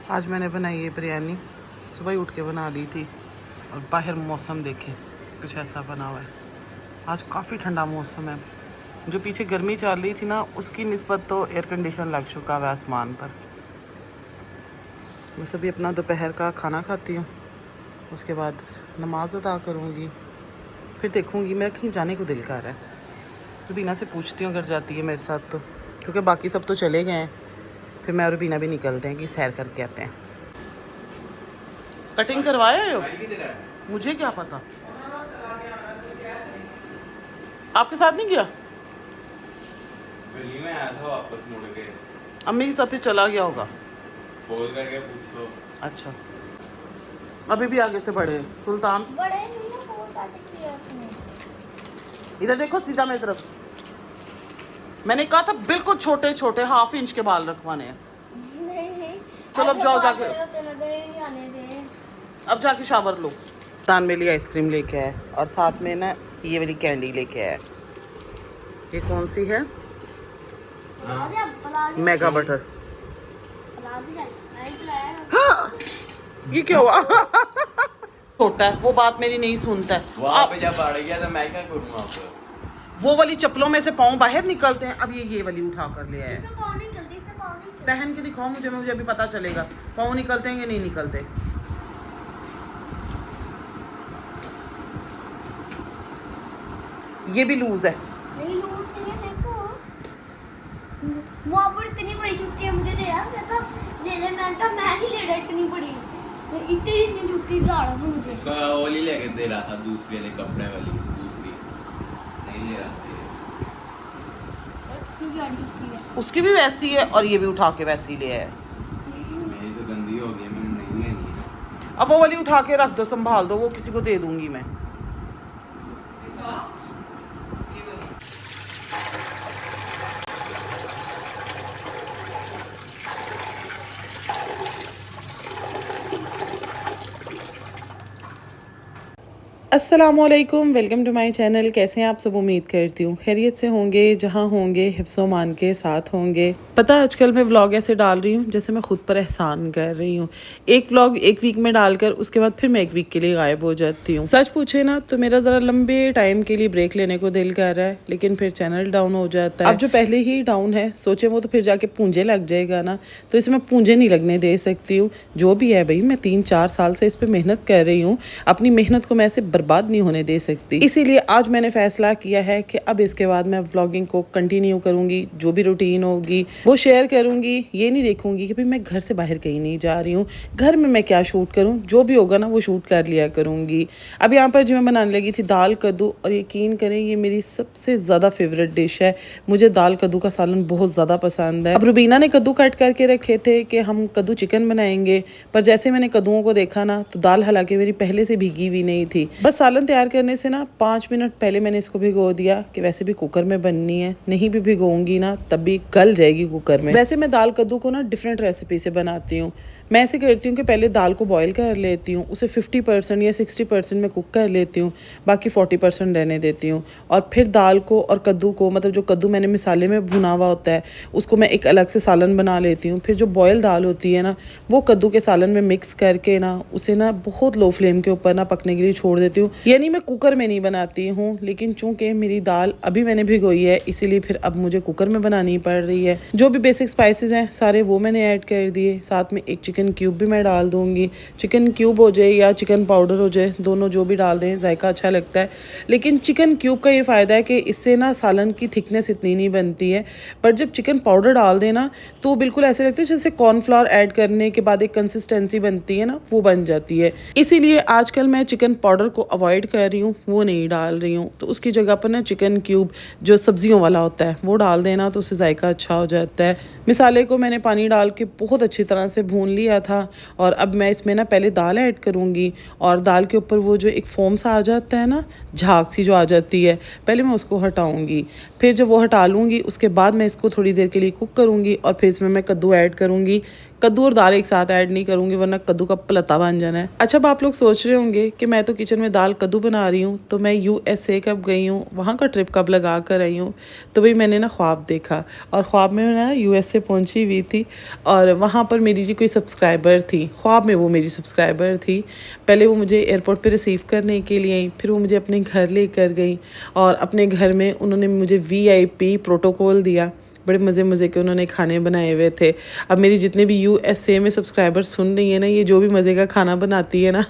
आज मैंने बनाई है बिरयानी, सुबह ही उठ के बना ली थी। और बाहर मौसम देखें, कुछ ऐसा बना हुआ है। आज काफ़ी ठंडा मौसम है। जो पीछे गर्मी चल रही थी ना, उसकी निस्बत तो एयर कंडीशन लग चुका है आसमान पर। बस अभी अपना दोपहर का खाना खाती हूँ, उसके बाद नमाज अदा करूँगी, फिर देखूँगी। मेरा कहीं जाने को दिल कर रहा है, रुबीना से पूछती हूँ अगर जाती है मेरे साथ तो, क्योंकि बाकी सब तो चले गए हैं। फिर मैं और रुबीना भी निकलते हैं कि सैर करके आते हैं। कटिंग करवाया हो? मुझे क्या पता, आपके साथ नहीं गया? में आया था वापस मुड़ के। अम्मी के साथ फिर चला गया होगा, बोल करके पूछ लो। अच्छा। अभी भी आगे से बढ़े सुल्तान, बड़े नहीं ना, बहुत काटे किए उसने। इधर देखो सीधा मेरी तरफ। मैंने कहा था बिल्कुल छोटे छोटे 1/2 इंच के बाल रखवाने हैं। नहीं चलो अब जाओ जाके, नजर ही नहीं आने दे। अब जाके शावर लो। सुल्तान मेरे लिए आइसक्रीम लेके आए और साथ में ना ये वाली कैंडी लेके आया। ये कौन सी है? Mega butter. हाँ, ये क्या हुआ? छोटा है, वो बात मेरी नहीं सुनता है। वहाँ पे जब बढ़ गया तो मैं क्या करूँ वहाँ पे? वो वाली चप्पलों में से पाँव बाहर निकलते हैं, अब ये वाली उठा कर ले आए। पहन के दिखाओ मुझे अभी पता चलेगा पाँव निकलते हैं या नहीं निकलते। ये भी लूज है। नहीं लूज नहीं है, देखो वहाँ पर इतनी बड़ी जुत्ती है, मुझे दे रहा मैं तो ले ले, मैं नहीं ले रहा इतनी बड़ी, इतनी जुत्ती ला रहा था मुझे। वाली लेके दे रहा था, दूसरी वाली कपड़े वाली, दूसरी नहीं ले रहा था। उसकी भी वैसी है और ये भी उठा के वैसी ले आए। मेरी तो गंदी हो गई, मैंने नहीं लेनी है। अब वो वाली उठा के रख दो, संभाल दो, वो किसी को दे दूंगी मैं। अस्सलामुअलैकुम, वेलकम टू माय चैनल। कैसे हैं आप सब? उम्मीद करती हूँ खैरियत से होंगे, जहाँ होंगे हिफ्ज़ मान के साथ होंगे। पता आजकल मैं व्लॉग ऐसे डाल रही हूँ जैसे मैं खुद पर एहसान कर रही हूँ। एक व्लॉग एक वीक में डालकर उसके बाद फिर मैं एक वीक के लिए गायब हो जाती हूँ। सच पूछे ना तो मेरा ज़रा लंबे टाइम के लिए ब्रेक लेने को दिल कर रहा है, लेकिन फिर चैनल डाउन हो जाता है। अब जो पहले ही डाउन है, सोचे वो तो फिर जाके पूंजे लग जाएगा ना, तो इसे मैं पूंजे नहीं लगने दे सकती हूँ। जो भी है भाई, मैं 3-4 साल से इस पर मेहनत कर रही हूँ, अपनी मेहनत को मैं ऐसे बर्बाद नहीं होने दे सकती। इसीलिए आज मैंने फैसला किया है कि अब इसके बाद मैं व्लॉगिंग को कंटिन्यू करूंगी। जो भी रूटीन होगी वो शेयर करूंगी। ये नहीं देखूंगी कि भाई मैं घर से बाहर कहीं नहीं जा रही हूँ, घर में मैं क्या शूट करूँ। जो भी होगा ना वो शूट कर लिया करूंगी। अब यहाँ पर जो मैं बनाने लगी थी दाल कद्दू, और यकीन करें ये मेरी सबसे ज़्यादा फेवरेट डिश है। मुझे दाल कद्दू का सालन बहुत ज़्यादा पसंद है। अब रुबीना ने कद्दू कट करके रखे थे कि हम कद्दू चिकन बनाएंगे, पर जैसे मैंने कद्दूओं को देखा ना तो दाल हालांकि मेरी पहले से भीगी हुई नहीं थी। बस सालन तैयार करने से ना 5 मिनट पहले मैंने इसको भिगो दिया कि वैसे भी कुकर में बननी है, नहीं भी भिगोऊंगी ना तब भी गल जाएगी कुकर में। वैसे मैं दाल कद्दू को ना डिफरेंट रेसिपी से बनाती हूँ। मैं ऐसे करती हूँ कि पहले दाल को बॉईल कर लेती हूँ, उसे 50% या 60% में कुक कर लेती हूँ, बाकी 40% रहने देती हूँ। और फिर दाल को और कद्दू को, मतलब जो कद्दू मैंने मिसाले में भुना हुआ होता है, उसको मैं एक अलग से सालन बना लेती हूँ। फिर जो बॉयल दाल होती है ना, वो कद्दू के सालन में मिक्स करके ना उसे ना बहुत लो फ्लेम के ऊपर ना पकने के लिए छोड़ देती हूँ। यानी मैं कुकर में नहीं बनाती हूँ, लेकिन चूंकि मेरी दाल अभी मैंने भिगोई है, इसीलिए फिर अब मुझे कुकर में बनानी पड़ रही है। जो भी बेसिक स्पाइसेस हैं सारे वो मैंने ऐड कर दिए, साथ में एक चिकन क्यूब भी मैं डाल दूंगी। चिकन क्यूब हो जाए या चिकन पाउडर हो जाए, दोनों जो भी डाल दें जायका अच्छा लगता है। लेकिन चिकन क्यूब का ये फ़ायदा है कि इससे ना सालन की थिकनेस इतनी नहीं बनती है, पर जब चिकन पाउडर डाल देना तो बिल्कुल ऐसे लगता है जैसे कॉर्नफ्लावर ऐड करने के बाद एक कंसिस्टेंसी बनती है ना, वो बन जाती है। इसीलिए आजकल मैं चिकन पाउडर को अवॉइड कर रही हूँ, वो नहीं डाल रही हूँ। तो उसकी जगह पर ना चिकन क्यूब जो सब्जियों वाला होता है वो डाल देना, तो उससे जायका अच्छा हो जाता है। मिसाले को मैंने पानी डाल के बहुत अच्छी तरह से भून लिया था, और अब मैं इसमें ना पहले दाल ऐड करूँगी, और दाल के ऊपर वो जो एक फोम सा आ जाता है ना, झाग सी जो आ जाती है, पहले मैं उसको हटाऊँगी। फिर जब वो हटा लूँगी उसके बाद मैं इसको थोड़ी देर के लिए कुक करूँगी, और फिर इसमें मैं कद्दू ऐड करूँगी। कद्दू और दाल एक साथ ऐड नहीं करूँगी वरना कद्दू का पलता बन जाना है। अच्छा, अब आप लोग सोच रहे होंगे कि मैं तो किचन में दाल कद्दू बना रही हूँ, तो मैं USA कब गई हूँ, वहाँ का ट्रिप कब लगा कर आई हूँ। तो भाई मैंने ना ख्वाब देखा और ख्वाब में ना USA पहुँची हुई थी और वहाँ पर मेरी जी कोई सब्सक्राइबर थी। ख्वाब में वो मेरी सब्सक्राइबर थी। पहले वो मुझे एयरपोर्ट पे रिसीव करने के लिए आई, फिर वो मुझे अपने घर लेकर गई और अपने घर में उन्होंने मुझे VIP प्रोटोकॉल दिया। बड़े मज़े मज़े के उन्होंने खाने बनाए हुए थे। अब मेरी जितने भी USA में सब्सक्राइबर सुन रही है ना, ये जो भी मज़े का खाना बनाती है ना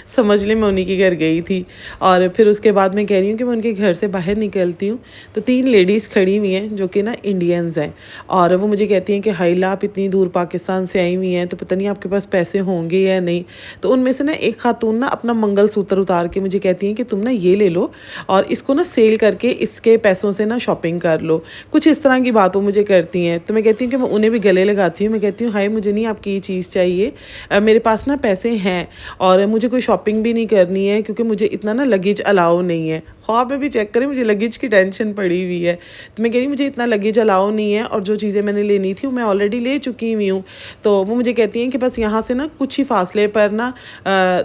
समझ ले मैं उन्हीं के घर गई थी। और फिर उसके बाद मैं कह रही हूँ कि मैं उनके घर से बाहर निकलती हूँ तो 3 लेडीज़ खड़ी हुई हैं जो कि ना इंडियंस हैं और वो मुझे कहती हैं कि हाइला आप इतनी दूर पाकिस्तान से आई हुई हैं तो पता नहीं आपके पास पैसे होंगे या नहीं। तो उनमें से ना एक खातून ना अपना मंगलसूत्र उतार के मुझे कहती हैं कि तुम ना ये ले लो और इसको ना सेल करके इसके पैसों से ना शॉपिंग कर लो। कुछ इस तरह की बात वो मुझे करती हैं। तो मैं कहती हूँ कि मैं उन्हें भी गले लगाती हूँ। मैं कहती हूँ हाय मुझे नहीं आपकी ये चीज़ चाहिए, मेरे पास ना पैसे हैं और मुझे कोई शॉपिंग भी नहीं करनी है क्योंकि मुझे इतना ना लगेज अलाउ नहीं है। ख्वाब में भी चेक करें, मुझे लगेज की टेंशन पड़ी हुई है। तो मैं कह रही मुझे इतना लगेज अलाउ नहीं है और जो चीज़ें मैंने लेनी थी वो मैं ऑलरेडी ले चुकी हुई हूँ। तो वो मुझे कहती हैं कि बस यहाँ से ना कुछ ही फासले पर ना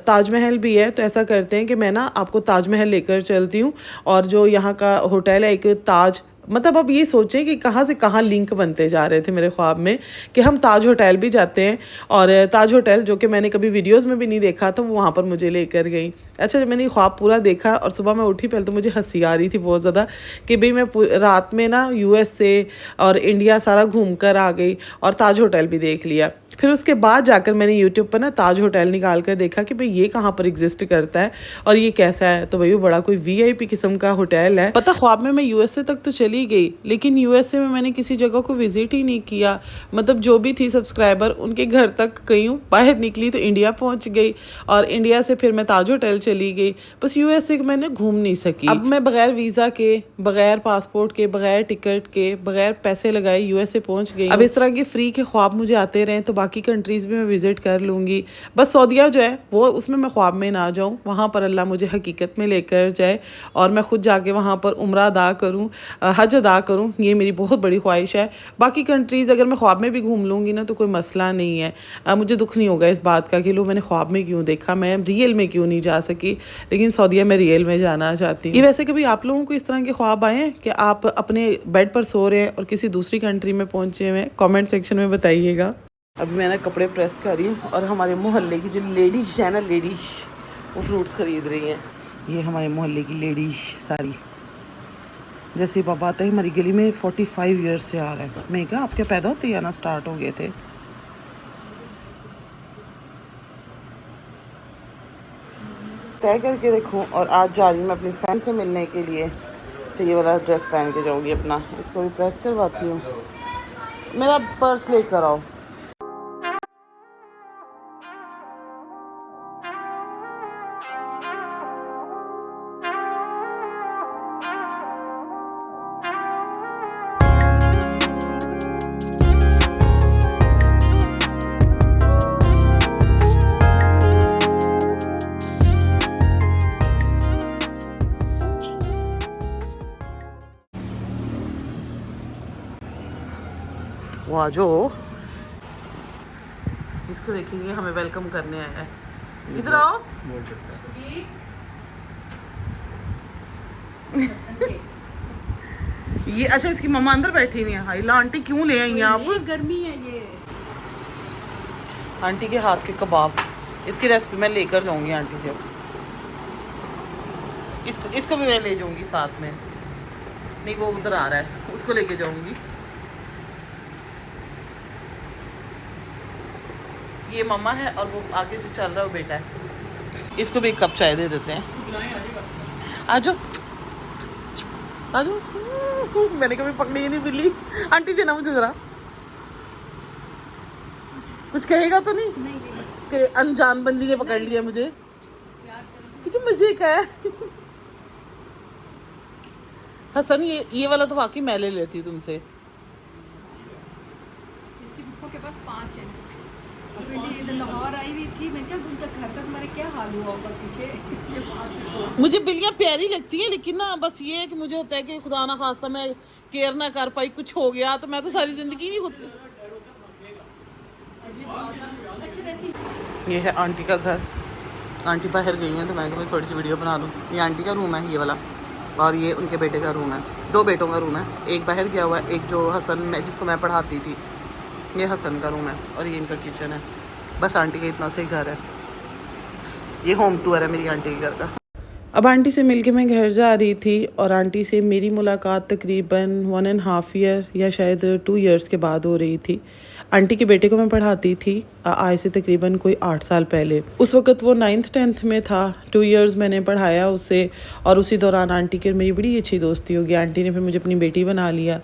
ताजमहल भी है, तो ऐसा करते हैं कि मैं ना आपको ताजमहल लेकर चलती हूँ और जो यहाँ का होटल है एक ताज, मतलब अब ये सोचें कि कहाँ से कहाँ लिंक बनते जा रहे थे मेरे ख्वाब में कि हम ताज होटल भी जाते हैं और ताज होटल जो कि मैंने कभी वीडियोस में भी नहीं देखा था वो वहाँ पर मुझे लेकर गई। अच्छा, जब मैंने ख्वाब पूरा देखा और सुबह मैं उठी पहले तो मुझे हंसी आ रही थी बहुत ज़्यादा कि भाई मैं रात में ना USA और इंडिया सारा घूम कर आ गई और ताज होटल भी देख लिया। फिर उसके बाद जाकर मैंने यूट्यूब पर ना ताज होटल निकाल कर देखा कि भाई ये कहाँ पर एग्जिस्ट करता है और ये कैसा है। तो भाई वो बड़ा कोई VIP किस्म का होटल है। पता ख्वाब में मैं USA तक तो चली गई लेकिन USA में मैंने किसी जगह को विजिट ही नहीं किया। मतलब जो भी थी सब्सक्राइबर उनके घर तक गई हूँ, बाहर निकली तो इंडिया पहुँच गई और इंडिया से फिर मैं ताज होटल चली गई। बस USA को मैंने घूम नहीं सकी। अब मैं बगैर वीज़ा के, बगैर पासपोर्ट के, बगैर टिकट के, बगैर पैसे लगाए USA पहुँच गई। अब इस तरह के फ्री के ख्वाब मुझे आते रहें तो बाकी कंट्रीज़ भी मैं विज़िट कर लूँगी। बस सऊदीया जो है वो उसमें मैं ख्वाब में ना जाऊँ, वहाँ पर अल्लाह मुझे हकीकत में लेकर जाए और मैं ख़ुद जाके वहाँ पर उम्रा अदा करूँ, हज अदा करूँ। ये मेरी बहुत बड़ी ख्वाहिश है। बाकी कंट्रीज़ अगर मैं ख्वाब में भी घूम लूँगी ना तो कोई मसला नहीं है। मुझे दुख नहीं होगा इस बात का कि लो मैंने ख्वाब में क्यों देखा, मैं रियल में क्यों नहीं जा सकी। लेकिन सऊदीया में रियल में जाना चाहती हूँ। ये वैसे कभी आप लोगों को इस तरह के ख्वाब आए हैं कि आप अपने बेड पर सो रहे हैं और किसी दूसरी कंट्री में पहुँचे हुए हैं? कॉमेंट सेक्शन में बताइएगा। अभी मैं ना कपड़े प्रेस कर रही हूँ और हमारे मोहल्ले की जो लेडीज है ना, लेडीज वो फ्रूट्स ख़रीद रही हैं। ये हमारे मोहल्ले की लेडीज सारी, जैसे पापा आता है हमारी गली में 45 ईयर्स से आ रहा है। मैं क्या आपके पैदा होते ही आना स्टार्ट हो गए थे? तय करके रखूँ और आज जा रही हूँ मैं अपनी फ्रेंड से मिलने के लिए। तो ये वाला ड्रेस पहन के जाऊँगी अपना, इसको भी प्रेस करवाती हूँ। मेरा पर्स लेकर आओ। वो आ जाओ, इसको देखेंगे हमें वेलकम करने आया है। इधर आओ। ये अच्छा इसकी मम्मा अंदर बैठी हुई है। हाइला आंटी क्यों ले आई आप? गर्मी है ये। आंटी के हाथ के कबाब, इसकी रेसिपी मैं लेकर जाऊंगी आंटी से। इसको भी मैं ले जाऊंगी साथ में। नहीं वो उधर आ रहा है, उसको लेके जाऊंगी। ये मम्मा है और वो आगे जो चल रहा है वो बेटा है। इसको भी एक कप चाय दे देते हैं। आ जाओ आ जाओ। मैंने कभी पकड़ी ही नहीं बिल्ली। आंटी देना मुझे ज़रा। कुछ कहेगा तो नहीं कि अनजान बंदी ने पकड़ लिया मुझे? कितना मजे का है। हसन ये वाला तो वाकई मैं ले लेती हूँ तुमसे। इसकी बुक्कों के पास 5 है। इधर लाहौर आई हुई थी, मैं क्या उनका घर तक मेरे क्या हाल हुआ होगा पीछे। मुझे बिल्लियाँ प्यारी लगती हैं लेकिन ना बस ये है कि मुझे होता है कि खुदा ना खास्ता मैं केयर ना कर पाई, कुछ हो गया तो मैं तो सारी ज़िंदगी नहीं होती। वैसे ये है आंटी का घर। आंटी बाहर गई हैं तो मैं थोड़ी सी वीडियो बना लूँ। ये आंटी का रूम है ये वाला, और ये उनके बेटे का रूम है। 2 बेटों का रूम है, एक बाहर गया हुआ है, एक जो हसन जिसको मैं पढ़ाती थी, ये हसन का रूम है, और ये इनका किचन है। बस आंटी का इतना सही घर है। ये होम टूर है मेरी आंटी के घर का। अब आंटी से मिलके मैं घर जा रही थी, और आंटी से मेरी मुलाकात तकरीबन 1.5 ईयर या शायद 2 इयर्स के बाद हो रही थी। आंटी के बेटे को मैं पढ़ाती थी आज से तकरीबन कोई 8 साल पहले। उस वक़्त वो 9th 10th में था। 2 इयर्स मैंने पढ़ाया उसे, और उसी दौरान आंटी की मेरी बड़ी अच्छी दोस्ती हो गई। आंटी ने फिर मुझे अपनी बेटी बना लिया।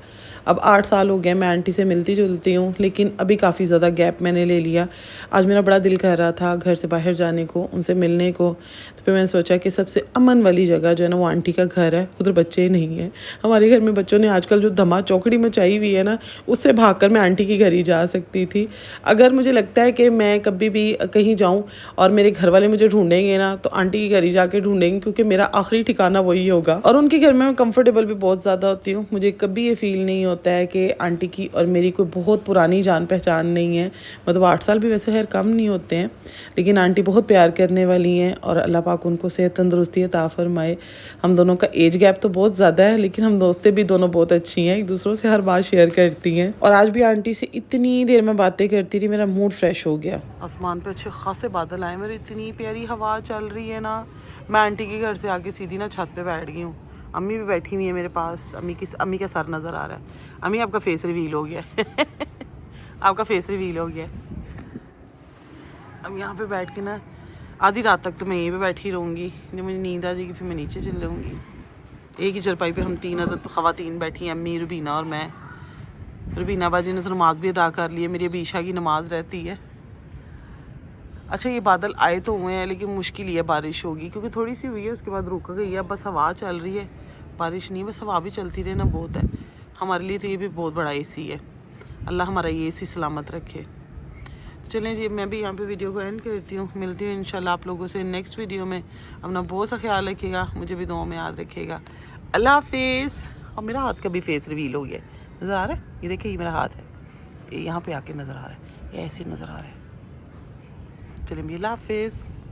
अब 8 साल हो गए मैं आंटी से मिलती जुलती हूँ, लेकिन अभी काफ़ी ज़्यादा गैप मैंने ले लिया। आज मेरा बड़ा दिल कर रहा था घर से बाहर जाने को, उनसे मिलने को। तो फिर मैंने सोचा कि सबसे अमन वाली जगह जो है ना वो आंटी का घर है, उधर बच्चे नहीं हैं। हमारे घर में बच्चों ने आजकल जो धमा चौकड़ी मचाई हुई है ना, उससे भागकर मैं आंटी के घर ही जा सकती थी। अगर मुझे लगता है कि मैं कभी भी कहीं जाऊँ और मेरे घर वाले मुझे ढूंढेंगे ना, तो आंटी के घर ही जाके ढूंढेंगे, क्योंकि मेरा आखिरी ठिकाना वही होगा। और उनके घर में मैं कंफर्टेबल भी बहुत ज़्यादा होती हूँ। मुझे कभी ये फील नहीं होता है कि आंटी की और मेरी कोई बहुत पुरानी जान पहचान नहीं है। मतलब 8 साल भी वैसे खैर कम नहीं होते हैं, लेकिन आंटी बहुत प्यार करने वाली हैं, और अल्लाह पाक उनको सेहत तंदुरुस्ती अता फरमाए। हम दोनों का एज गैप तो बहुत ज़्यादा है, लेकिन हम दोस्तें भी दोनों बहुत अच्छी हैं, एक दूसरों से हर बात शेयर करती हैं। और आज भी आंटी से इतनी देर में बातें करती रही, मेरा मूड फ्रेश हो गया। आसमान पे अच्छे खासे बादल आए, मेरी इतनी प्यारी हवा चल रही है ना। मैं आंटी के घर से आके सीधी ना छत पे बैठ गई हूँ। अम्मी भी बैठी हुई है मेरे पास। अम्मी का सर नज़र आ रहा है। अम्मी आपका फेस रिवील हो गया है। आपका फेस रिवील हो गया है। अब यहाँ पे बैठ के ना आधी रात तक तो मैं यहीं पे बैठी रहूँगी। जब मुझे नींद आ जाएगी फिर मैं नीचे चल जाऊँगी। एक ही चरपाई पे हम 3 अदद ख़वातीन बैठी हैं, अम्मी, रुबीना और मैं। रुबीना बाजी ने तो नमाज़ भी अदा कर ली है, मेरी अभी ईशा की नमाज़ रहती है। अच्छा, ये बादल आए तो हुए हैं, लेकिन मुश्किल ही है बारिश होगी, क्योंकि थोड़ी सी हुई है उसके बाद रुक गई है। बस हवा चल रही है, बारिश नहीं, बस हवा भी चलती रहे ना बहुत है। हमारे लिए तो ये भी बहुत बड़ा एसी है। अल्लाह हमारा ये एसी सलामत रखे। तो चलें जी, मैं भी यहाँ पे वीडियो को एंड करती हूँ। मिलती हूँ इंशाल्लाह आप लोगों से नेक्स्ट वीडियो में। अपना बहुत सा ख्याल रखिएगा, मुझे भी दुआ में याद रखिएगा। अल्लाह हाफिज़। और मेरा हाथ का भी फेस रिवील हो गया, नज़र आ रहा है? ये देखिए, ये मेरा हाथ है, ये यहाँ पे आके नज़र आ रहा है, ये ऐसे नज़र आ रहा है। चलिए, अल्लाह हाफिज़।